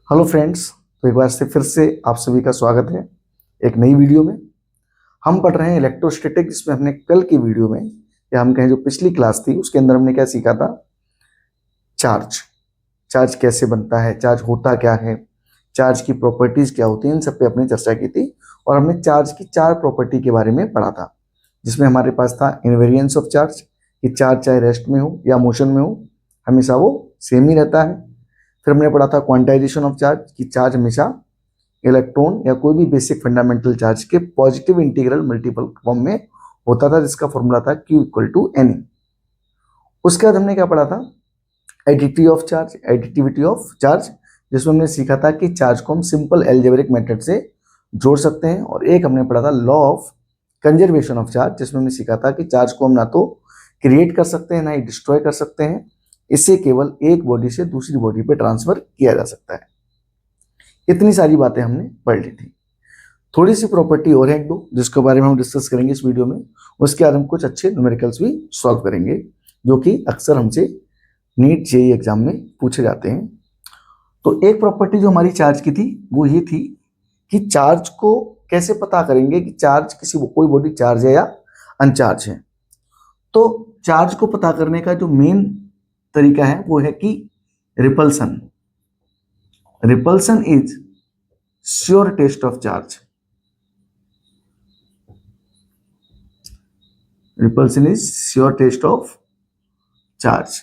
Hello friends. तो एक बार से फिर से आप सभी का स्वागत है एक नई वीडियो में। हम पढ़ रहे हैं इलेक्ट्रोस्टैटिक, जिसमें हमने कल की वीडियो में या हम कहें जो पिछली क्लास थी उसके अंदर हमने क्या सीखा था। चार्ज चार्ज कैसे बनता है, चार्ज होता क्या है, चार्ज की प्रॉपर्टीज क्या होती हैं, इन सब पे अपने चर्चा की थी। और हमने चार्ज की 4 प्रॉपर्टी के बारे में पढ़ा था, जिसमें हमारे पास था इनवेरिएंस ऑफ चार्ज, कि चार्ज चाहे रेस्ट में हो या मोशन में हो हमेशा वो सेम ही रहता है। फिर हमने पढ़ा था क्वांटाइजेशन ऑफ चार्ज, कि चार्ज हमेशा इलेक्ट्रॉन या कोई भी बेसिक फंडामेंटल चार्ज के पॉजिटिव इंटीग्रल मल्टीपल फॉर्म में होता था, जिसका फॉर्मूला था Q इक्वल टू एन। उसके बाद हमने क्या पढ़ा था, एडिटिविटी ऑफ चार्ज, जिसमें हमने सीखा था कि चार्ज को हम सिंपल एल्जेब्रिक मेथड से जोड़ सकते हैं। और एक हमने पढ़ा था law of conservation of charge, जिसमें हमने सीखा था कि चार्ज को हम ना तो क्रिएट कर सकते हैं ना ही डिस्ट्रॉय कर सकते हैं, इससे केवल एक बॉडी से दूसरी बॉडी पे ट्रांसफर किया जा सकता है। इतनी सारी बातें हमने पढ़ ली थी। थोड़ी सी प्रॉपर्टी और है एक दो, जिसके बारे में हम डिस्कस करेंगे इस वीडियो में। उसके बाद हम कुछ अच्छे न्यूमेरिकल्स भी सॉल्व करेंगे, जो कि अक्सर हमसे नीट जेईई एग्जाम में पूछे जाते हैं। तो एक प्रॉपर्टी जो हमारी चार्ज की थी वो ये थी कि चार्ज को कैसे पता करेंगे कि चार्ज कोई बॉडी चार्ज है या अनचार्ज है। तो चार्ज को पता करने का जो मेन तरीका है वो है कि repulsion. Repulsion is sure test of charge. Repulsion is sure test of charge.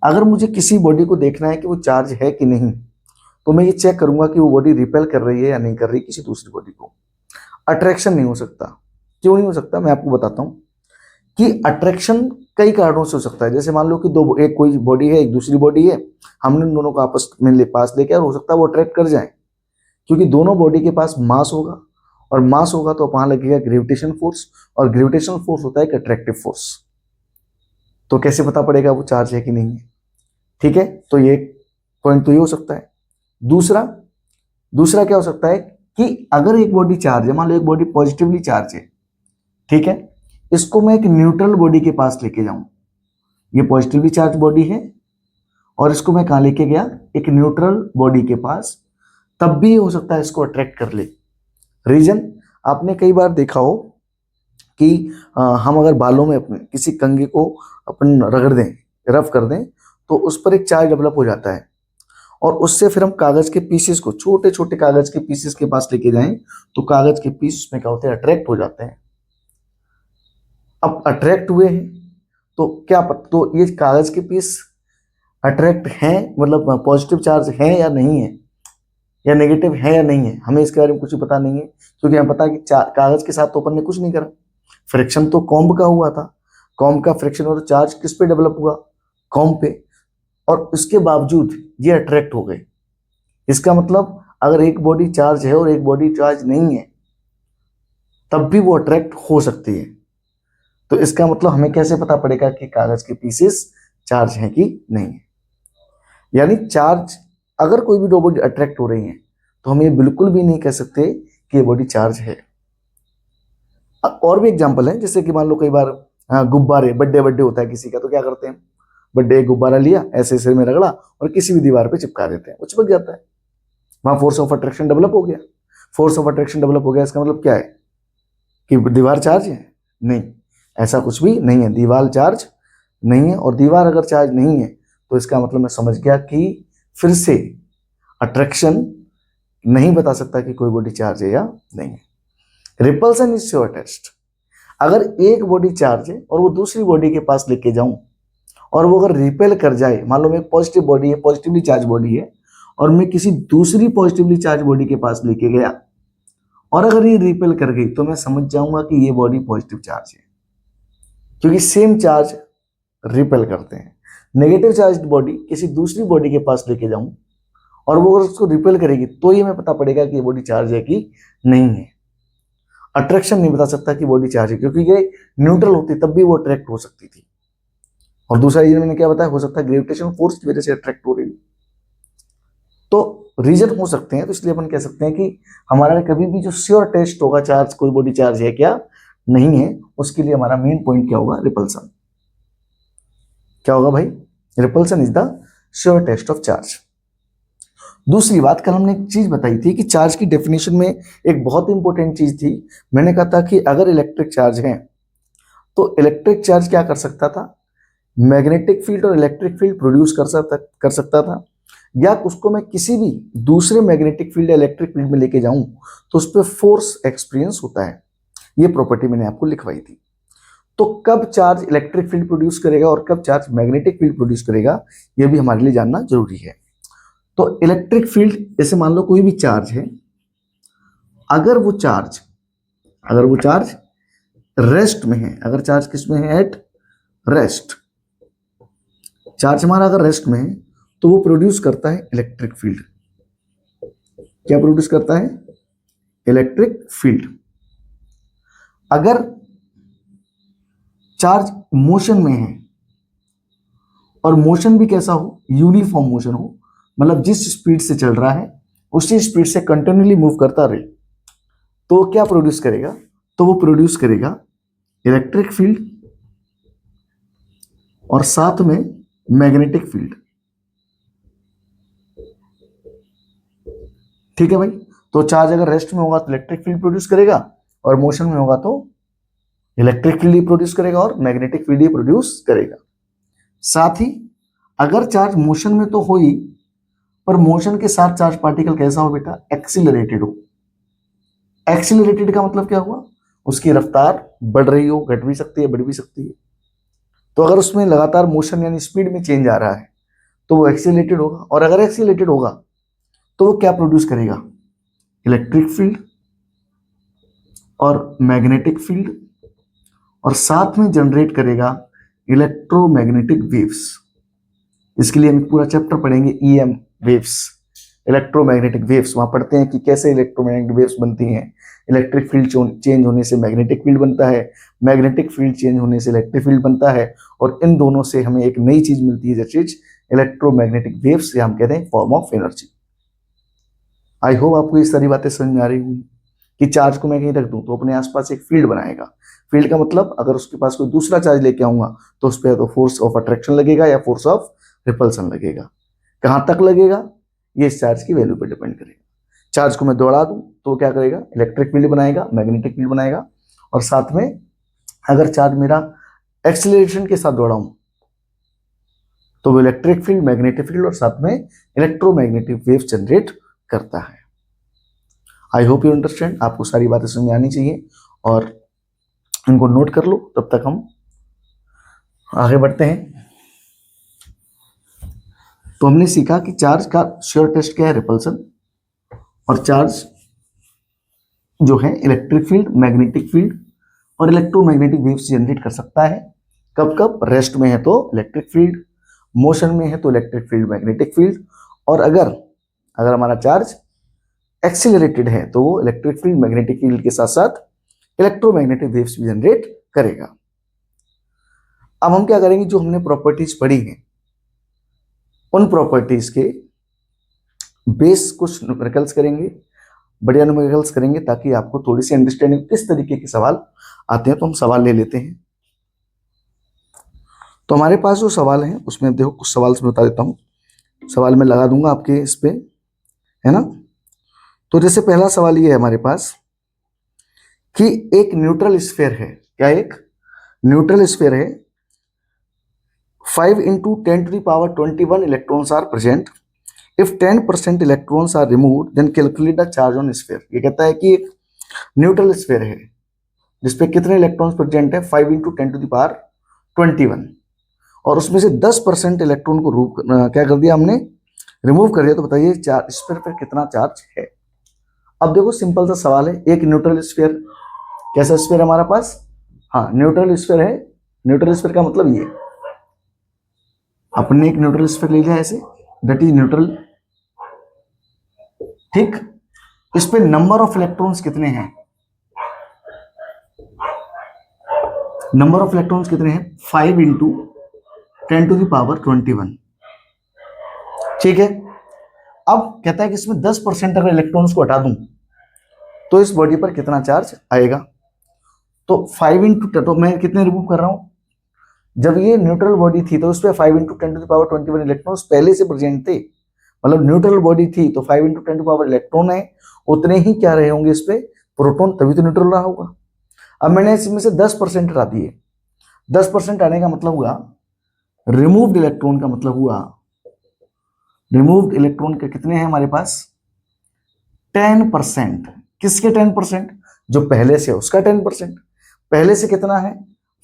अगर मुझे किसी बॉडी को देखना है कि वो चार्ज है कि नहीं, तो मैं ये चेक करूंगा कि वो बॉडी रिपेल कर रही है या नहीं कर रही किसी दूसरी बॉडी को। अट्रैक्शन नहीं हो सकता। क्यों नहीं हो सकता, मैं आपको बताता हूं कि अट्रैक्शन कई कारणों से हो सकता है। जैसे मान लो कि एक कोई बॉडी है, एक दूसरी बॉडी है, हमने उन दोनों को आपस में पास लेके, और हो सकता है वो अट्रैक्ट कर जाए, क्योंकि दोनों बॉडी के पास मास होगा, और मास होगा तो वहां लगेगा ग्रेविटेशन फोर्स, और ग्रेविटेशनल फोर्स होता है एक अट्रैक्टिव फोर्स। तो कैसे पता पड़ेगा वो चार्ज है कि नहीं है। ठीक है, तो ये पॉइंट तो ये हो सकता है। दूसरा दूसरा क्या हो सकता है कि अगर एक बॉडी चार्ज है, मान लो एक बॉडी पॉजिटिवली चार्ज है, ठीक है, इसको मैं एक न्यूट्रल बॉडी के पास लेके जाऊं। ये पॉजिटिवली चार्ज बॉडी है और इसको मैं कहां लेके गया, एक न्यूट्रल बॉडी के पास, तब भी हो सकता है इसको अट्रैक्ट कर ले। रीजन, आपने कई बार देखा हो कि हम अगर बालों में अपने किसी कंघी को अपन रगड़ दें, रफ कर दें, तो उस पर एक चार्ज डेवलप हो जाता है, और उससे फिर हम कागज के पीसेस को, छोटे छोटे कागज के पीसेस के पास लेके जाएं, तो कागज के पीस में क्या होते हैं, अट्रैक्ट हो जाते हैं। अब अट्रैक्ट हुए हैं तो तो ये कागज के पीस अट्रैक्ट हैं, मतलब पॉजिटिव चार्ज है या नहीं है, या नेगेटिव है या नहीं है, हमें इसके बारे में कुछ पता नहीं है। क्योंकि हमें पता है कि कागज के साथ तो अपन ने कुछ नहीं करा, फ्रिक्शन तो कॉम्ब का हुआ था, कॉम्ब का फ्रिक्शन और चार्ज किस पे डेवलप हुआ, कॉम्ब पे, और उसके बावजूद ये अट्रैक्ट हो गए। इसका मतलब अगर एक बॉडी चार्ज है और एक बॉडी चार्ज नहीं है, तब भी वो अट्रैक्ट हो सकती है। तो इसका मतलब हमें कैसे पता पड़ेगा कि कागज के पीसेस चार्ज हैं कि नहीं है। यानी चार्ज, अगर कोई भी दो बॉडी अट्रैक्ट हो रही है, तो हम ये बिल्कुल भी नहीं कह सकते कि ये बॉडी चार्ज है। और भी एग्जांपल है, जैसे कि मान लो कई बार गुब्बारे, बर्थडे होता है किसी का, तो क्या करते हैं, बर्थडे गुब्बारा लिया, ऐसे सिर में रगड़ा और किसी भी दीवार पे चिपका देते हैं, वो चिपक जाता है। वहां फोर्स ऑफ अट्रैक्शन डेवलप हो गया। फोर्स ऑफ अट्रैक्शन डेवलप हो गया, इसका मतलब क्या है कि दीवार चार्ज है? नहीं, ऐसा कुछ भी नहीं है, दीवार चार्ज नहीं है। और दीवार अगर चार्ज नहीं है तो इसका मतलब मैं समझ गया कि फिर से अट्रैक्शन नहीं बता सकता कि कोई बॉडी चार्ज है या नहीं है। Repulsion is sure test. अगर एक बॉडी चार्ज है और वो दूसरी बॉडी के पास लेके जाऊं, और वो अगर रिपेल कर जाए, मान लो मैं पॉजिटिव बॉडी है, पॉजिटिवली चार्ज बॉडी है, और मैं किसी दूसरी पॉजिटिवली चार्ज बॉडी के पास लेके गया, और अगर ये रिपेल कर गई, तो मैं समझ जाऊंगा कि ये बॉडी पॉजिटिव चार्ज है, क्योंकि सेम चार्ज रिपेल करते हैं। नेगेटिव चार्ज बॉडी किसी दूसरी बॉडी के पास लेके जाऊं और वो अगर उसको रिपेल करेगी, तो ये मैं पता पड़ेगा कि ये बॉडी चार्ज है कि नहीं है। अट्रैक्शन नहीं बता सकता कि बॉडी चार्ज है, क्योंकि ये न्यूट्रल होती तब भी वो अट्रैक्ट हो सकती थी। और दूसरा रीजन मैंने क्या बताया, हो सकता है ग्रेविटेशन फोर्स की वजह से अट्रैक्ट हो रही। तो रीजन हो सकते हैं, तो इसलिए अपन कह सकते हैं कि हमारा कभी भी जो श्योर टेस्ट होगा चार्ज, कोई बॉडी चार्ज है क्या नहीं है, उसके लिए हमारा मेन पॉइंट क्या होगा, रिपल्सन। क्या होगा भाई, repulsion is the sure test of charge. दूसरी बात, कल हमने एक चीज बताई थी कि चार्ज की डेफिनेशन में एक बहुत इंपॉर्टेंट चीज थी। मैंने कहा था कि अगर इलेक्ट्रिक चार्ज है तो इलेक्ट्रिक चार्ज क्या कर सकता था, मैग्नेटिक फील्ड और इलेक्ट्रिक फील्ड प्रोड्यूस कर सकता था, या उसको मैं किसी भी दूसरे मैग्नेटिक फील्ड या इलेक्ट्रिक फील्ड में लेके जाऊं तो उस पर फोर्स एक्सपीरियंस होता है। ये प्रॉपर्टी मैंने आपको लिखवाई थी। तो कब चार्ज इलेक्ट्रिक फील्ड प्रोड्यूस करेगा और कब चार्ज मैग्नेटिक फील्ड प्रोड्यूस करेगा, यह भी हमारे लिए जानना जरूरी है। तो इलेक्ट्रिक फील्ड, जैसे मान लो कोई भी चार्ज है, अगर वो चार्ज रेस्ट में है, अगर चार्ज किस में है, एट रेस्ट, चार्ज हमारा अगर रेस्ट में है तो वो प्रोड्यूस करता है इलेक्ट्रिक फील्ड। क्या प्रोड्यूस करता है, इलेक्ट्रिक फील्ड। अगर चार्ज मोशन में है, और मोशन भी कैसा हो, यूनिफॉर्म मोशन हो, मतलब जिस स्पीड से चल रहा है उसी स्पीड से कंटिन्यूली मूव करता रहे, तो क्या प्रोड्यूस करेगा, तो वो प्रोड्यूस करेगा इलेक्ट्रिक फील्ड और साथ में मैग्नेटिक फील्ड। ठीक है भाई। तो चार्ज अगर रेस्ट में होगा तो इलेक्ट्रिक फील्ड प्रोड्यूस करेगा, और मोशन में होगा तो इलेक्ट्रिक फील्ड ही प्रोड्यूस करेगा और मैग्नेटिक फील्ड ही प्रोड्यूस करेगा। साथ ही अगर चार्ज मोशन में तो हो ही, पर मोशन के साथ चार्ज पार्टिकल कैसा हो बेटा, एक्सिलरेटेड हो। एक्सिलरेटेड का मतलब क्या हुआ, उसकी रफ्तार बढ़ रही हो, घट भी सकती है, बढ़ भी सकती है। तो अगर उसमें लगातार मोशन यानी स्पीड में चेंज आ रहा है तो वो एक्सिलरेटेड होगा, और अगर एक्सिलरेटेड होगा तो वो क्या प्रोड्यूस करेगा, इलेक्ट्रिक फील्ड और मैग्नेटिक फील्ड, और साथ में जनरेट करेगा इलेक्ट्रोमैग्नेटिक वेव्स। इसके लिए हम पूरा चैप्टर पढ़ेंगे, ईएम वेव्स, इलेक्ट्रोमैग्नेटिक वेव्स। वहां पढ़ते हैं कि कैसे इलेक्ट्रोमैग्नेटिक वेव्स बनती हैं। इलेक्ट्रिक फील्ड चेंज होने से मैग्नेटिक फील्ड बनता है, मैग्नेटिक फील्ड चेंज होने से इलेक्ट्रिक फील्ड बनता है, और इन दोनों से हमें एक नई चीज मिलती है, जो चीज इलेक्ट्रोमैग्नेटिक वेव्स, या हम कहते हैं form of energy. I hope आपको ये सारी बातें समझ में आ रही होंगी कि चार्ज को मैं कहीं रख दूं तो अपने आसपास एक फील्ड बनाएगा। फील्ड का मतलब, अगर उसके पास कोई दूसरा चार्ज लेके आऊंगा तो उस पर तो फोर्स ऑफ अट्रैक्शन लगेगा या फोर्स ऑफ रिपल्सन लगेगा। कहां तक लगेगा, ये इस चार्ज की वैल्यू पर डिपेंड करेगा। चार्ज को मैं दौड़ा दूं तो क्या करेगा, इलेक्ट्रिक फील्ड बनाएगा, मैग्नेटिक फील्ड बनाएगा, और साथ में अगर चार्ज मेरा एक्सीलरेशन के साथ दौड़ाऊं तो वो इलेक्ट्रिक फील्ड, मैग्नेटिक फील्ड और साथ में इलेक्ट्रोमैग्नेटिक वेव जनरेट करता है। I hope you understand. आपको सारी बातें समझ में आनी चाहिए और इनको नोट कर लो। तब तक हम आगे बढ़ते हैं। तो हमने सीखा कि चार्ज का श्योर टेस्ट क्या है, रिपल्सन, और चार्ज जो है इलेक्ट्रिक फील्ड, मैग्नेटिक फील्ड और इलेक्ट्रोमैग्नेटिक वेव्स जनरेट कर सकता है। कब कब, रेस्ट में है तो इलेक्ट्रिक फील्ड, मोशन में है तो इलेक्ट्रिक फील्ड, मैग्नेटिक फील्ड, और अगर हमारा चार्ज एक्सिलरेटेड है तो वो इलेक्ट्रिक फील्ड, मैग्नेटिक फील्ड के साथ साथ इलेक्ट्रोमैग्नेटिक वेव्स भी जनरेट करेगा। अब हम क्या करेंगे, जो हमने प्रॉपर्टीज पढ़ी हैं उन प्रॉपर्टीज के बेस कुछ न्यूमेरिकल्स करेंगे, बढ़िया न्यूमेरिकल्स करेंगे, ताकि आपको थोड़ी सी अंडरस्टैंडिंग किस तरीके के सवाल आते हैं। तो हम सवाल ले लेते हैं। तो हमारे पास जो सवाल हैं उसमें देखो, कुछ सवाल मैं बता देता हूँ, सवाल मैं लगा दूंगा आपके इस पे, है ना। तो जैसे पहला सवाल ये है हमारे पास कि एक न्यूट्रल स्फीयर है। क्या, एक न्यूट्रल स्फीयर है, 5 into 10 to the power 21 electrons are present. If 10% electrons are removed, then calculate the charge on sphere. ये कहता है कि एक न्यूट्रल स्फीयर है जिसपे कितने इलेक्ट्रॉन्स प्रेजेंट है, 5 into 10 to the power 21, और उसमें से 10% इलेक्ट्रॉन को क्या कर दिया हमने, रिमूव कर दिया। तो बताइए स्फीयर पर कितना चार्ज है। अब देखो, सिंपल सा सवाल है, एक न्यूट्रल स्फीयर, कैसा स्फीयर है हमारा पास, हाँ न्यूट्रल स्फीयर है। न्यूट्रल स्फीयर का मतलब ये, अपने एक न्यूट्रल स्फीयर ले लिया ऐसे, दैट इज न्यूट्रल, ठीक। इस पे नंबर ऑफ इलेक्ट्रॉन्स कितने हैं, नंबर ऑफ इलेक्ट्रॉन्स कितने हैं, 5 into 10 to the power 21, ठीक है। अब कहता है कि इसमें 10% अगर इलेक्ट्रॉन्स को हटा दूं तो इस बॉडी पर कितना चार्ज आएगा। तो 5 into, तो मैं कितने रिमूव कर रहा हूं, जब ये न्यूट्रल बॉडी थी तो उस पर 5 into 10 to the power 21 electrons पहले से प्रेजेंट थे, मतलब न्यूट्रल बॉडी थी तो 5 × 10⁻, इलेक्ट्रॉन है, उतने ही क्या रहे होंगे इस पे, प्रोटॉन, तभी तो न्यूट्रल रहा होगा। अब मैंने इसमें से 10% हटा दिए। 10% आने का मतलब हुआ रिमूव्ड इलेक्ट्रॉन, का मतलब हुआ रिमूव्ड इलेक्ट्रॉन के कितने हैं हमारे पास, 10%। किसके 10%? जो पहले से उसका 10%। पहले से कितना है,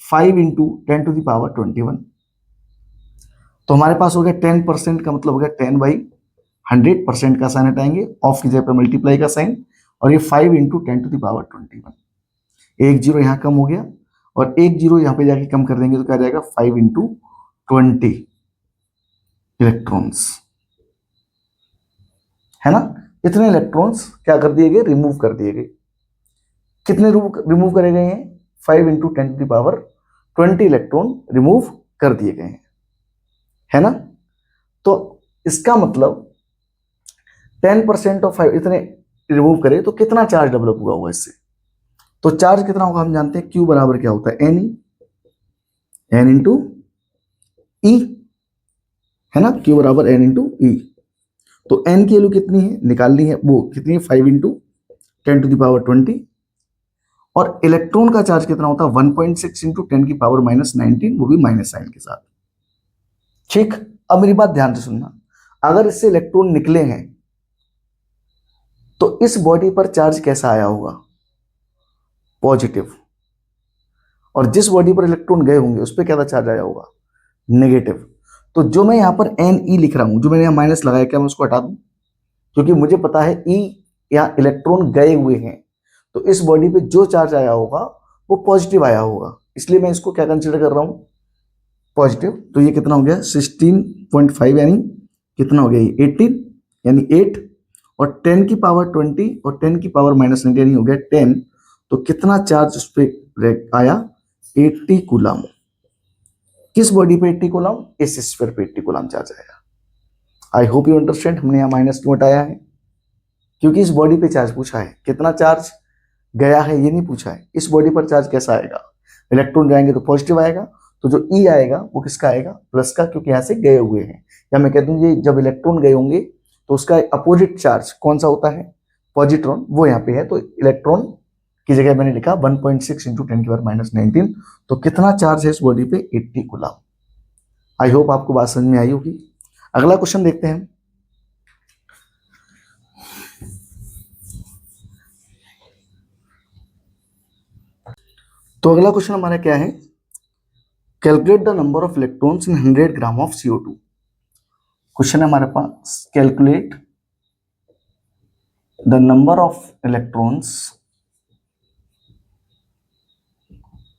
5 × 10⁻21। तो हमारे पास हो गया 10% का मतलब हो गया 10/100%, का साइन हटाएंगे, ऑफ की जगह पे मल्टीप्लाई का साइन, और ये 5 × 10⁻21। एक जीरो यहाँ कम हो गया, और एक जीरो यहाँ पे जाके कम कर देंगे तो क्या जाएगा, 5 × 20 इलेक्ट्रॉन्स, है ना। इतने इलेक्ट्रॉन्स क्या कर दिए गए, रिमूव कर दिए गए। कितने रिमूव करे गए हैं, 5 × 10⁻20 इलेक्ट्रॉन रिमूव कर दिए गए हैं, है ना। तो इसका मतलब 10% ऑफ 5 इतने रिमूव करे तो कितना चार्ज डेवलप हुआ होगा इससे। तो चार्ज कितना होगा हम जानते हैं, Q बराबर क्या होता है, N × E, है ना। Q बराबर N × E। तो N की वैल्यू कितनी है, निकालनी है, वो कितनी है, 5 × 10⁻20। और इलेक्ट्रॉन का चार्ज कितना होता है, 1.6 × 10⁻19, वो भी माइनस साइन के साथ। ठीक, अब मेरी बात ध्यान से सुनना, अगर इससे इलेक्ट्रॉन निकले हैं तो इस बॉडी पर चार्ज कैसा आया होगा, पॉजिटिव। और जिस बॉडी पर इलेक्ट्रॉन गए होंगे उस पर क्या चार्ज आया होगा, नेगेटिव। तो जो मैं यहाँ पर Ne लिख रहा हूं, जो मैंने यहाँ माइनस लगाया, क्या मैं उसको हटा दूं, क्योंकि मुझे पता है E या इलेक्ट्रॉन गए हुए हैं, तो इस बॉडी पे जो चार्ज आया होगा वो पॉजिटिव आया होगा, इसलिए मैं इसको क्या कंसिडर कर रहा हूं, पॉजिटिव। तो ये कितना हो गया, 16.5, यानी कितना हो गया, ये 18, यानी 8, और 10⁻20 और 10⁻−19 यानी हो गया 10। तो कितना चार्ज उस पर आया, 80 कूलम। किस बॉडी पे 80 कूलम, इस स्फीयर पे 80 कूलम चार्ज आया। आई होप यू अंडरस्टैंड, हमने यहाँ माइनस क्यों हटाया है, क्योंकि इस बॉडी पे चार्ज पूछा है, कितना चार्ज गया है ये नहीं पूछा है, इस बॉडी पर चार्ज कैसा आएगा, इलेक्ट्रॉन जाएंगे तो पॉजिटिव आएगा, तो जो E आएगा वो किसका आएगा, प्लस का, क्योंकि यहाँ से गए हुए हैं। या मैं कह दूं ये जब इलेक्ट्रॉन गए होंगे तो उसका अपोजिट चार्ज कौन सा होता है, पॉजिट्रॉन, वो यहाँ पे है, तो इलेक्ट्रॉन की जगह मैंने लिखा 1.6 × 10⁻19। तो कितना चार्ज है इस बॉडी पे, 80 कूलम। आई होप आपको बात समझ में आई होगी। अगला क्वेश्चन देखते हैं। तो अगला क्वेश्चन हमारा क्या है, calculate the number of electrons in 100 gram of CO2। Question है हमारे पास, calculate the number of electrons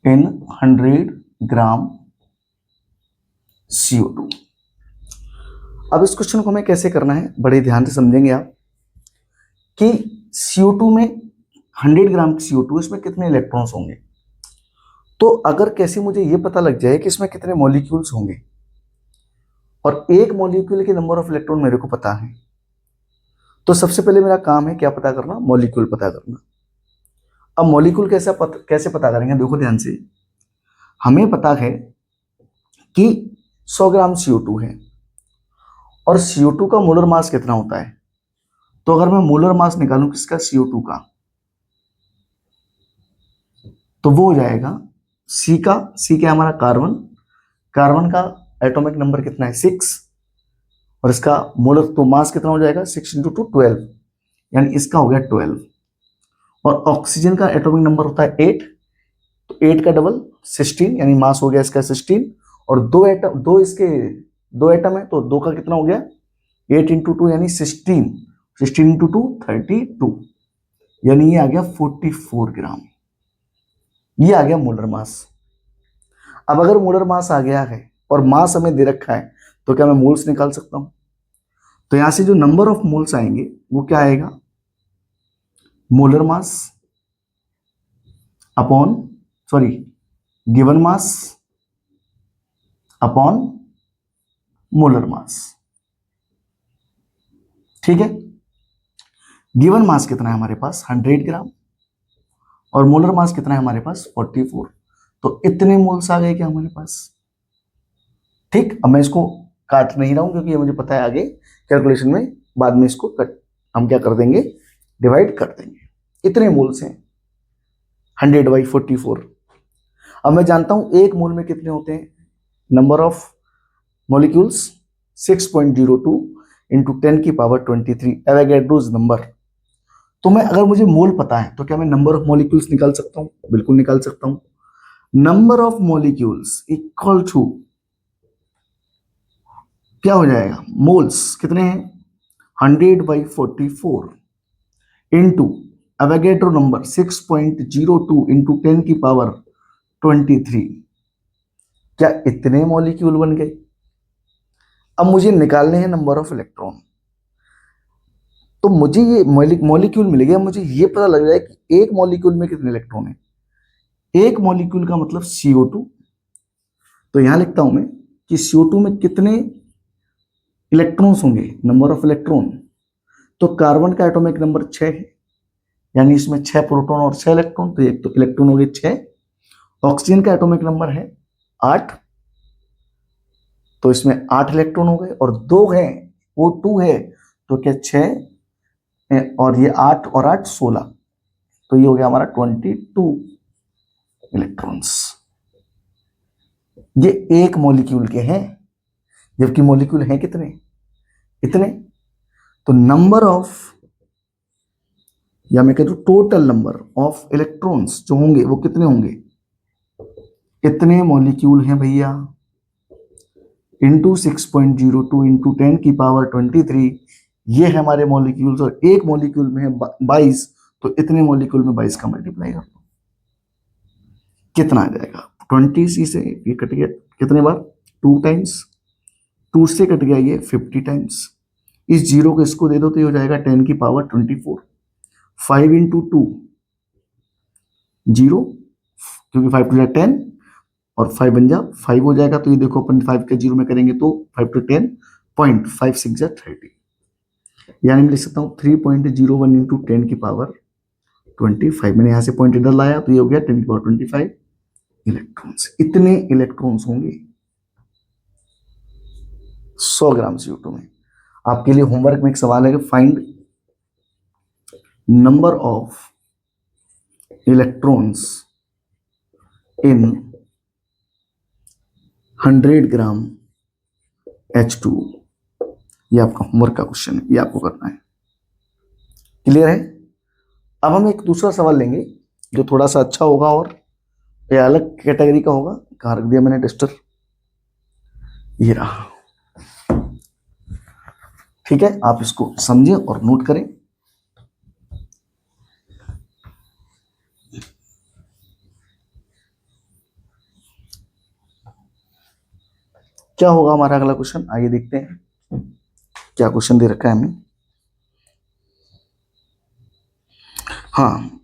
in 100 gram CO2। अब इस क्वेश्चन को हमें कैसे करना है, बड़े ध्यान से समझेंगे आप, कि CO2 में 100 ग्राम CO2, इसमें कितने इलेक्ट्रॉन्स होंगे। तो अगर कैसे मुझे ये पता लग जाए कि इसमें कितने मॉलिक्यूल्स होंगे, और एक मॉलिक्यूल के नंबर ऑफ इलेक्ट्रॉन मेरे को पता है, तो सबसे पहले मेरा काम है क्या पता करना, मॉलिक्यूल पता करना। अब मॉलिक्यूल कैसे पता करेंगे, देखो ध्यान से, हमें पता है कि 100 ग्राम CO2 है, और CO2 का मोलर मास कितना होता है। तो अगर मैं मोलर मास निकालूं किसका, CO2 का, तो वो हो जाएगा C क्या हमारा, कार्बन का एटॉमिक नंबर कितना है, 6, और इसका मोलर तो मास कितना हो जाएगा, 6 × 2 12, यानी इसका हो गया 12। और ऑक्सीजन का एटॉमिक नंबर होता है 8, तो 8 का डबल 16, यानी मास हो गया इसका 16, और दो एटम है, तो 2 का कितना हो गया, 8 × 2 यानी 16 × 2 32, यानी ये आ गया 44 ग्राम। ये आ गया मोलर मास। अब अगर मोलर मास आ गया है और मास हमें दे रखा है, तो क्या मैं मोल्स निकाल सकता हूं। तो यहां से जो नंबर ऑफ मोल्स आएंगे वो क्या आएगा, molar mass upon given mass upon molar mass. ठीक है, गिवन मास कितना है हमारे पास, 100 ग्राम, और मोलर मास कितना है हमारे पास, 44। तो इतने मोल्स आ गए क्या हमारे पास। ठीक, अब मैं इसको काट नहीं रहा हूं क्योंकि ये मुझे पता है आगे कैलकुलेशन में बाद में इसको हम क्या कर देंगे, डिवाइड कर देंगे। इतने मोल्स हैं 100/44। अब मैं जानता हूं एक मोल में कितने होते हैं, number of molecules 6.02 into 10⁻23 Avogadro's number. तो मैं अगर मुझे मोल पता है तो क्या मैं नंबर ऑफ मॉलिक्यूल्स निकाल सकता हूं? बिल्कुल निकाल सकता हूं। Number of molecules equal to क्या हो जाएगा, मोल्स कितने हैं 100/44 इंटू एवोगैड्रो नंबर 6.02 इंटू 10⁻23। क्या इतने मॉलिक्यूल बन गए? अब मुझे निकालने हैं नंबर ऑफ इलेक्ट्रॉन। तो मुझे ये मॉलिक्यूल मिल गया, मुझे ये पता लग रहा है कि एक मॉलिक्यूल में कितने इलेक्ट्रॉन है। एक मॉलिक्यूल का मतलब CO2। तो यहां लिखता हूं मैं कि CO2 में कितने इलेक्ट्रॉन्स होंगे, नंबर ऑफ इलेक्ट्रॉन। तो कार्बन का एटॉमिक नंबर 6 है, यानी इसमें 6 प्रोटॉन और 6 इलेक्ट्रॉन, तो एक तो इलेक्ट्रॉन हो गए 6। ऑक्सीजन का एटॉमिक नंबर है 8, तो इसमें 8 इलेक्ट्रॉन हो गए, और 2 है वो 2 है, तो क्या 6 और ये 8 और 8 16, तो ये हो गया हमारा 22 इलेक्ट्रॉन्स। ये एक मॉलिक्यूल के हैं, जबकि मॉलिक्यूल हैं कितने, इतने। तो नंबर ऑफ, या मैं कह दूं टोटल नंबर ऑफ इलेक्ट्रॉन्स जो होंगे वो कितने होंगे, इतने मॉलिक्यूल हैं भैया, इंटू 6.02 इंटू 10⁻23। ये है हमारे मॉलिक्यूल्स, और एक मॉलिक्यूल में है 22, तो इतने मॉलिक्यूल में 22 का मल्टीप्लाई कर दो, कितना आ जाएगा 20 से ये कट गया कितने बार, 2 टाइम्स, 2 से कट गया ये 50 टाइम्स। इस जीरो को इसको दे दो तो ये हो जाएगा 10⁻24। 5 इंटू 2 0, क्योंकि 5 टू 10 और 5 बन जा 5 हो जाएगा। तो ये देखो अपन 5 के जीरो में करेंगे तो 5 टू 10 0.56 30, यानी मैं लिख सकता हूँ 3.01 इंटू 10⁻25। मैंने यहाँ से पॉइंट इधर लाया तो ये हो गया 10⁻25 इलेक्ट्रॉन्स। इतने इलेक्ट्रॉन्स होंगे 100 ग्राम CO2 में। आपके लिए होमवर्क में एक सवाल है कि find number of electrons in 100 gram H2। ये आपका होमवर्क का क्वेश्चन है, ये आपको करना है। क्लियर है? अब हम एक दूसरा सवाल लेंगे जो थोड़ा सा अच्छा होगा और ये अलग कैटेगरी का होगा। कहाँ रख दिया मैंने टेस्टर, ये रहा। ठीक है, आप इसको समझें और नोट करें। क्या होगा हमारा अगला क्वेश्चन, आइए देखते हैं क्या क्वेश्चन दे रखा है हमें। हाँ,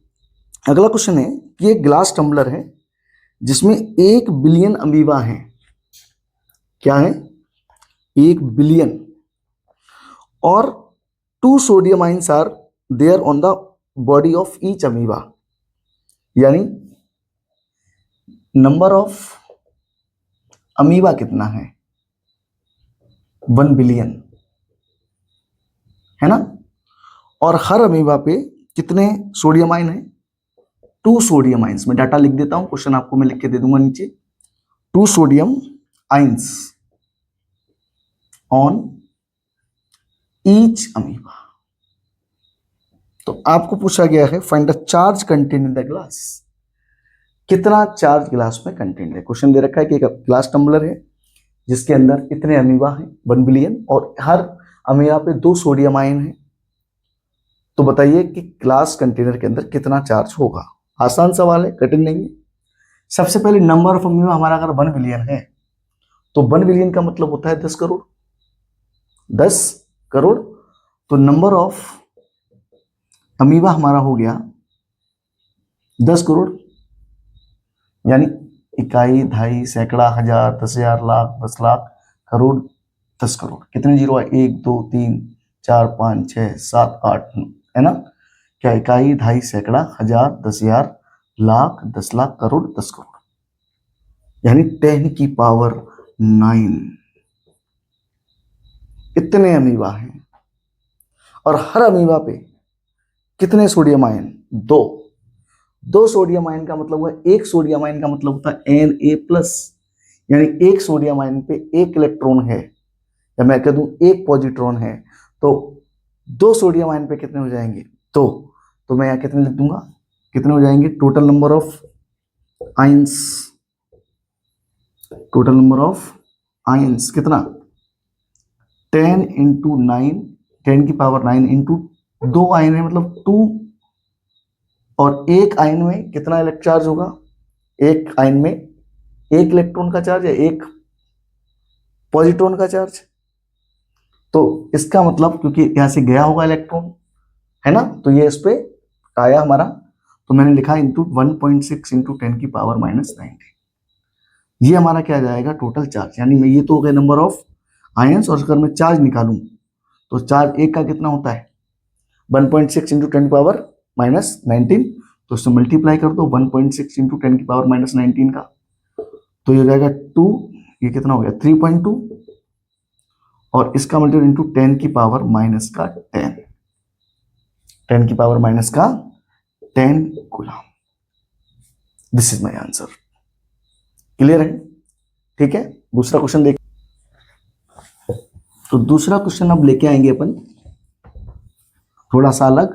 अगला क्वेश्चन है कि एक ग्लास टम्बलर है जिसमें 1 बिलियन अमीबा है। क्या है? 1 बिलियन, और 2 sodium ions are there on the body of each amoeba, यानी नंबर ऑफ अमीबा कितना है, 1 बिलियन है ना। और हर अमीबा पे कितने सोडियम आयन है, 2 सोडियम आइंस। मैं डाटा लिख देता हूं, क्वेश्चन आपको मैं लिख के दे दूंगा नीचे। 2 sodium ions on each amoeba. तो आपको पूछा गया है find the charge contain in the glass. कितना चार्ज ग्लास में कंटेन है। क्वेश्चन दे रखा है कि एक ग्लास टम्बलर है जिसके अंदर इतने अमीबा हैं 1 बिलियन, और हर अमीबा पे 2 सोडियम आयन है। तो बताइए कि ग्लास कंटेनर के अंदर कितना चार्ज होगा। आसान सवाल है, कठिन नहीं है। सबसे पहले नंबर ऑफ अमीबा हमारा अगर 1 बिलियन है तो 1 बिलियन का मतलब होता है 10 करोड़। 10 करोड़, तो नंबर ऑफ अमीबा हमारा हो गया 10 करोड़, यानी इकाई, दहाई, सैकड़ा, हजार, 10,000, लाख, 10 लाख, करोड़, 10 करोड़। कितने जीरो है, 1 2 3 4 5 6 7 8 है ना। क्या इकाई, दहाई, सैकड़ा, हजार, 10,000, लाख, 10 लाख, करोड़, 10 करोड़, यानी 10⁻9 इतने अमीबा हैं और हर अमीबा पे कितने सोडियम आयन? दो सोडियम आयन का मतलब हुआ, एक सोडियम आयन का मतलब होता है Na+, यानी एक सोडियम आयन पे एक इलेक्ट्रॉन है, या मैं कह दूं एक पॉजिट्रॉन है, तो दो सोडियम आयन पे कितने हो जाएंगे? तो मैं यहाँ कितने लिख दूंगा, कितने हो जाएंगे? Total number of ions, total number of ions कितना? 10 इंटू 9, 10 की पावर 9 इंटू 2 आयन है मतलब 2, और एक आयन में कितना इलेक्ट्रॉन चार्ज होगा? एक आयन में एक इलेक्ट्रॉन का चार्ज या एक पॉजिट्रॉन का चार्ज। तो इसका मतलब क्योंकि यहां से गया होगा इलेक्ट्रॉन, है ना, तो ये इस पे आया हमारा, तो मैंने लिखा इंटू 1.6 इंटू 10 की पावर -19, ये हमारा क्या जाएगा? Total charge. यानी मैं, ये तो हो गया नंबर ऑफ आयंस, और अगर मैं चार्ज निकालूं तो चार्ज एक का कितना होता है? 1.6 इंटू 10 की पावर -19, तो उससे मल्टीप्लाई कर दो 1.6 इंटू 10 की पावर -19 का, तो ये हो जाएगा 2, ये कितना हो गया? 3.2, और इसका मल्टीप्लाई इंटू 10 की पावर -10, 10 की power -10 coulomb. This is my answer. Clear है? ठीक है, दूसरा क्वेश्चन देख। तो दूसरा क्वेश्चन अब लेके आएंगे अपन थोड़ा सा अलग,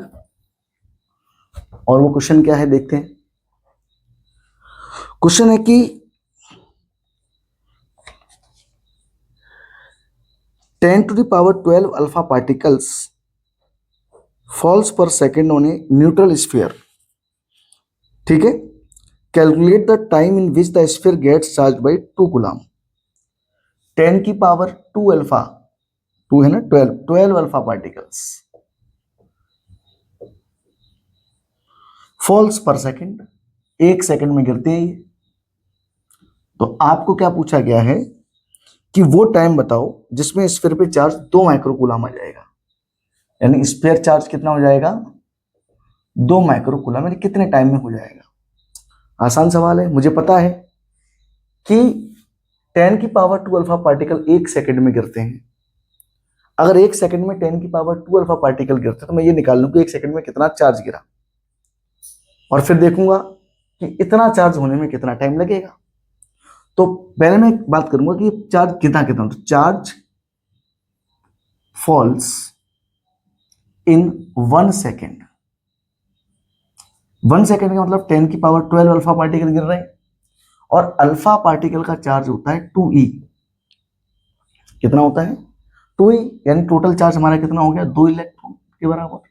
और वो क्वेश्चन क्या है देखते हैं। क्वेश्चन है कि 10⁻12 alpha particles falls per second on a neutral sphere. ठीक है, calculate the time in which the sphere gets charge by 2 coulomb. 10 की पावर 2 अल्फा, 2 है ना, 12 alpha particles falls per second, एक सेकंड में गिरते हैं। तो आपको क्या पूछा गया है कि वो टाइम बताओ जिसमें स्फीयर पे चार्ज 2 माइक्रोकूलम आ जाएगा, यानी स्फीयर चार्ज कितना हो जाएगा? 2 माइक्रोकूलम, यानी कितने टाइम में हो जाएगा। आसान सवाल है, मुझे पता है कि 10 की पावर 2 अल्फा पार्टिकल एक सेकंड में गिरते हैं। अगर एक सेकंड में 10 की पावर 2 अल्फा पार्टिकल गिरते हैं तो मैं ये निकाल लूं कि एक सेकंड में कितना चार्ज गिरा, और फिर देखूंगा कि इतना चार्ज होने में कितना टाइम लगेगा। तो पहले मैं एक बात करूंगा कि चार्ज कितना कितना, तो charge falls in 1 second. 1 second का मतलब 10 की पावर 12 अल्फा पार्टिकल गिर रहे हैं, और अल्फा पार्टिकल का चार्ज होता है 2e। कितना होता है? 2e, यानी टोटल चार्ज हमारा कितना हो गया? 2 इलेक्ट्रॉन के बराबर।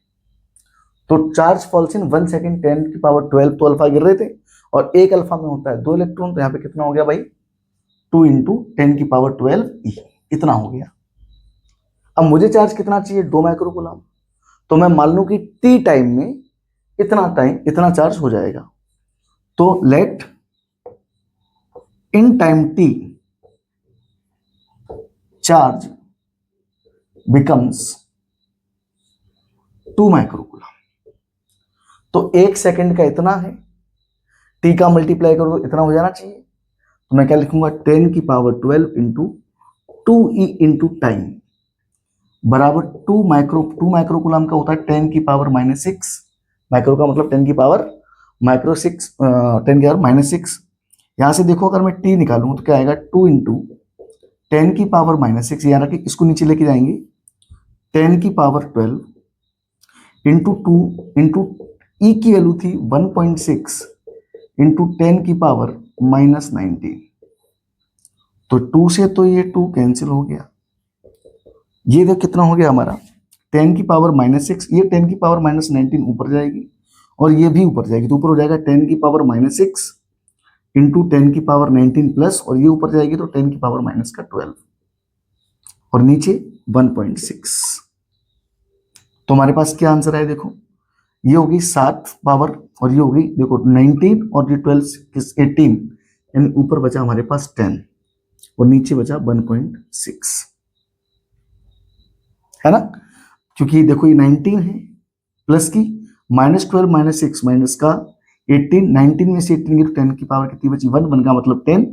तो चार्ज फॉल्स इन 1 सेकेंड, 10 की पावर 12 तो अल्फा गिर रहे थे, और एक अल्फा में होता है 2 इलेक्ट्रॉन, तो यहाँ पे कितना हो गया भाई? 2 इंटू 10 की पावर 12e, इतना हो गया। अब मुझे चार्ज कितना चाहिए? 2 माइक्रोकूलम। तो मैं मान लूं कि टी टाइम में इतना चार्ज हो जाएगा। तो let in time T charge becomes 2 microcoulomb. तो एक सेकंड का इतना है, टी का मल्टीप्लाई करो तो इतना हो जाना चाहिए। तो मैं क्या लिखूंगा? 10 की power 12 into 2e into time बराबर 2 माइक्रोकूलम का होता है 10 की पावर -6। माइक्रो का मतलब 10 की पावर -6, 10 की पावर -6। यहां से देखो, अगर मैं टी निकालूंगा तो क्या आएगा? 2 इंटू 10 की पावर -6, यानी कि इसको नीचे लेके जाएंगे, 10 की पावर 12 इंटू 2 इंटू ई की वैल्यू थी 1.6 इंटू 10 की पावर -19। तो 2 से तो ये 2 कैंसिल हो गया। ये देख कितना हो गया हमारा? 10 की पावर -6, ये 10 की पावर -19 ऊपर जाएगी, और ये भी ऊपर जाएगी, तो ऊपर हो जाएगा 10 की पावर -6 इंटू 10 की पावर 19 प्लस, और ये ऊपर जाएगी तो 10 की पावर -12, और नीचे 1.6। तो हमारे पास क्या आंसर है? देखो, ये होगी 7 पावर, और ये होगी देखो 19, और ये 12 18, यानी ऊपर बचा हमारे पास 10 और नीचे बचा 1.6, है ना। क्योंकि देखो ये 19 है, प्लस की -12 -6 माइनस का 18, 19 में से 18 की तो 10 की पावर कितनी बची? 1, 1 का मतलब 10।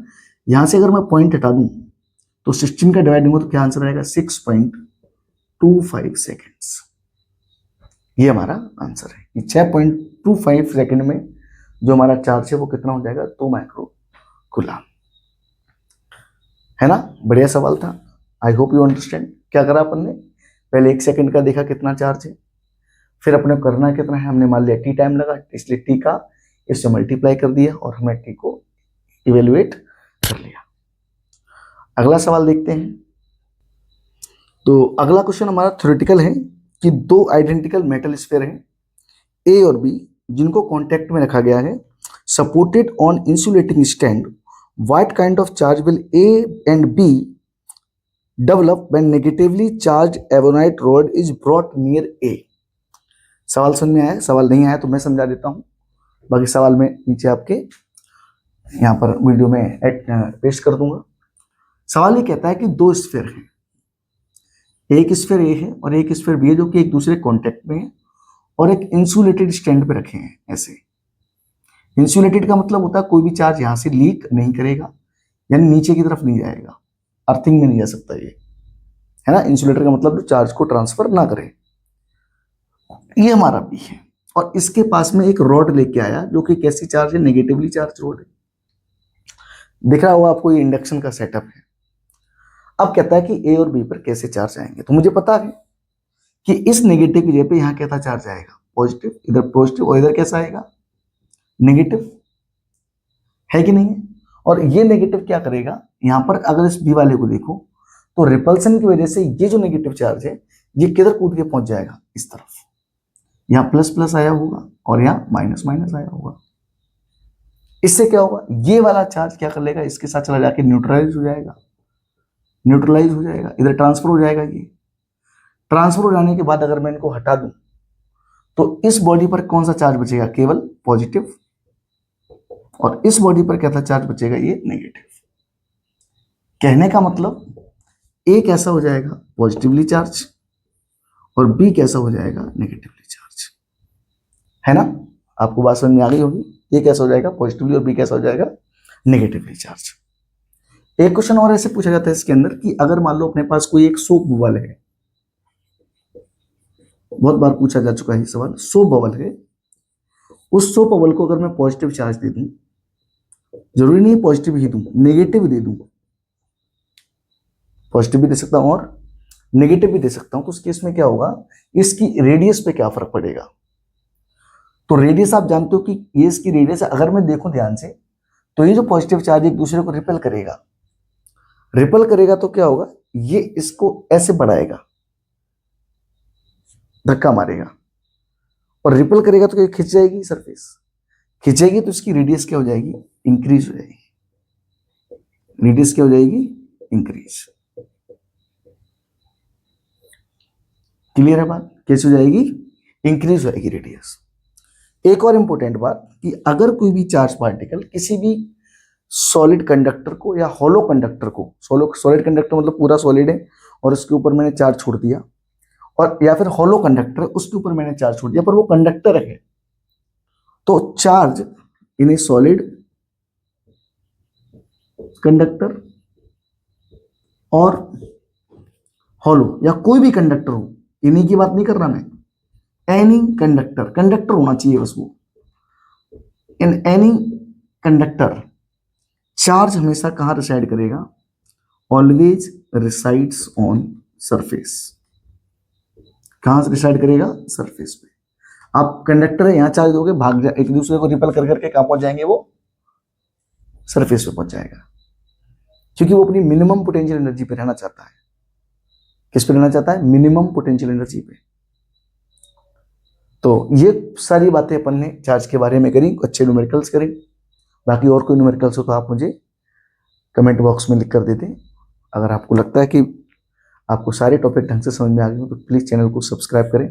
यहां से अगर मैं पॉइंट हटा दूं तो 16 का डिवाइड दूंगा तो क्या आंसर आएगा? 6.5। 6.25 सेकेंड्स। ये हमारा आंसर है कि 6.25 सेकेंड में जो हमारा चार्ज है वो कितना हो जाएगा, 2 माइक्रो कूलम। है ना, बढ़िया सवाल था। I hope you understand. क्या करा अपन ने, पहले 1 सेकेंड का देखा कितना चार्ज है, फिर अपने करना कितना है, हमने मान लिया टी टाइम लगा, इसलिए टी का इससे मल्टीप्लाई कर दिया और हमने टी को इवेल्युएट कर लिया। अगला सवाल देखते हैं। तो अगला क्वेश्चन हमारा थ्योरेटिकल है कि 2 आइडेंटिकल मेटल स्फीयर हैं ए और बी, जिनको कॉन्टेक्ट में रखा गया है, supported on insulating stand. What kind of charge will A and B develop when negatively charge ebonite rod is brought near A. सवाल समझ में आया? सवाल नहीं आया तो मैं समझा देता हूं, बाकी सवाल में नीचे आपके यहाँ पर वीडियो में पेस्ट कर दूंगा। सवाल ये कहता है कि 2 स्फीयर हैं, एक स्फीयर ए है और एक स्फीयर बी है, जो कि एक दूसरे कॉन्टेक्ट में है और एक इंसुलेटेड स्टैंड पे रखे हैं। ऐसे इंसुलेटेड का मतलब होता है कोई भी चार्ज यहां से लीक नहीं करेगा, यानी नीचे की तरफ नहीं जाएगा, अर्थिंग में नहीं जा सकता ये, है ना। इंसुलेटर का मतलब जो चार्ज को ट्रांसफर ना करे। ये हमारा बी है और इसके पास में एक रॉड लेके आया जो कि कैसी चार्ज है, नेगेटिवली चार्ज रॉड है। दिख रहा होगा आपको, ये इंडक्शन का सेटअप है। अब कहता है कि ए और बी पर कैसे चार्ज आएंगे। तो मुझे पता है कि इस नेगेटिव की जगह पे यहाँ कैसा चार्ज आएगा, पॉजिटिव, इधर पॉजिटिव और इधर कैसा आएगा, नेगेटिव, है कि नहीं। और ये नेगेटिव क्या करेगा, यहाँ पर अगर इस बी वाले को देखो तो रिपल्सन की वजह से ये जो नेगेटिव चार्ज है ये किधर कूद के पहुंच जाएगा, इस तरफ। यहाँ प्लस प्लस आया होगा और यहाँ माइनस माइनस आया होगा। इससे क्या होगा, ये वाला चार्ज क्या कर लेगा, इसके साथ चला जाके न्यूट्रलाइज हो जाएगा, न्यूट्रलाइज हो जाएगा, इधर ट्रांसफर हो जाएगा। ये ट्रांसफर हो जाने के बाद अगर मैं इनको हटा दूं तो इस बॉडी पर कौन सा चार्ज बचेगा, केवल पॉजिटिव, और इस बॉडी पर कैसा चार्ज बचेगा, ये नेगेटिव। कहने का मतलब ए कैसा हो जाएगा, पॉजिटिवली चार्ज, और बी कैसा हो जाएगा, नेगेटिवली चार्ज। है ना, आपको बात समझ में आ गई होगी। ए कैसा हो जाएगा, पॉजिटिवली, और बी कैसा हो जाएगा, नेगेटिवली चार्ज। एक क्वेश्चन और ऐसे पूछा जाता है इसके अंदर कि अगर मान लो अपने पास कोई एक सोप बबल है, बहुत बार पूछा जा चुका है ये सवाल, सोप बबल है, उस सोप बबल को अगर मैं पॉजिटिव चार्ज दे दूं, जरूरी नहीं पॉजिटिव ही दूं, नेगेटिव दे दूं, पॉजिटिव भी दे सकता हूं और नेगेटिव भी दे सकता हूं, तो उस केस में क्या होगा, इसकी रेडियस पे क्या फर्क पड़ेगा। तो रेडियस आप जानते हो कि ये इसकी रेडियस है। अगर मैं देखूं ध्यान से तो ये जो पॉजिटिव चार्ज एक दूसरे को रिपेल करेगा, रिपेल करेगा तो क्या होगा, ये इसको ऐसे बढ़ाएगा, धक्का मारेगा, और रिपेल करेगा तो खिंच जाएगी, सरफेस खिंचेगी तो इसकी रेडियस क्या हो जाएगी, इंक्रीज हो जाएगी। रेडियस क्या हो जाएगी, इंक्रीज। क्लियर है बात, कैसे हो जाएगी, इंक्रीज हो जाएगी रेडियस। एक और इंपॉर्टेंट बात कि अगर कोई भी चार्ज पार्टिकल किसी भी सॉलिड कंडक्टर को या हॉलो कंडक्टर को, सॉलिड कंडक्टर मतलब पूरा सॉलिड है और उसके ऊपर मैंने चार्ज छोड़ दिया, और या फिर हॉलो कंडक्टर उसके ऊपर मैंने चार्ज छोड़ दिया पर वो कंडक्टर है, तो charge in A solid conductor और हॉलो या कोई भी कंडक्टर हो, इन्हीं की बात नहीं कर रहा मैं, एनी कंडक्टर, कंडक्टर होना चाहिए बस वो, इन एनी कंडक्टर चार्ज हमेशा कहां रिसाइड करेगा, ऑलवेज रिसाइड्स ऑन सरफेस। कहां से रिसाइड करेगा, सरफेस पे। आप कंडक्टर है, यहां चार्ज दोगे, भाग जा, एक दूसरे को रिपेल कर करके कहां पहुंच जाएंगे, वो सरफेस पे पहुंच जाएगा, क्योंकि वो अपनी मिनिमम पोटेंशियल एनर्जी पे रहना चाहता है। किस पे रहना चाहता है, मिनिमम पोटेंशियल एनर्जी पे। तो ये सारी बातें अपन ने चार्ज के बारे में करी, अच्छे न्यूमेरिकल्स करें। बाकी और कोई न्यूमेरिकल्स हो तो आप मुझे कमेंट बॉक्स में लिख कर दे दें। अगर आपको लगता है कि आपको सारे टॉपिक ढंग से समझ में आ गए हो तो प्लीज़ चैनल को सब्सक्राइब करें,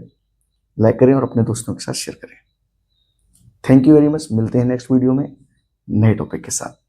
लाइक करें और अपने दोस्तों के साथ शेयर करें। Thank you very much. मिलते हैं नेक्स्ट वीडियो में नए टॉपिक के साथ।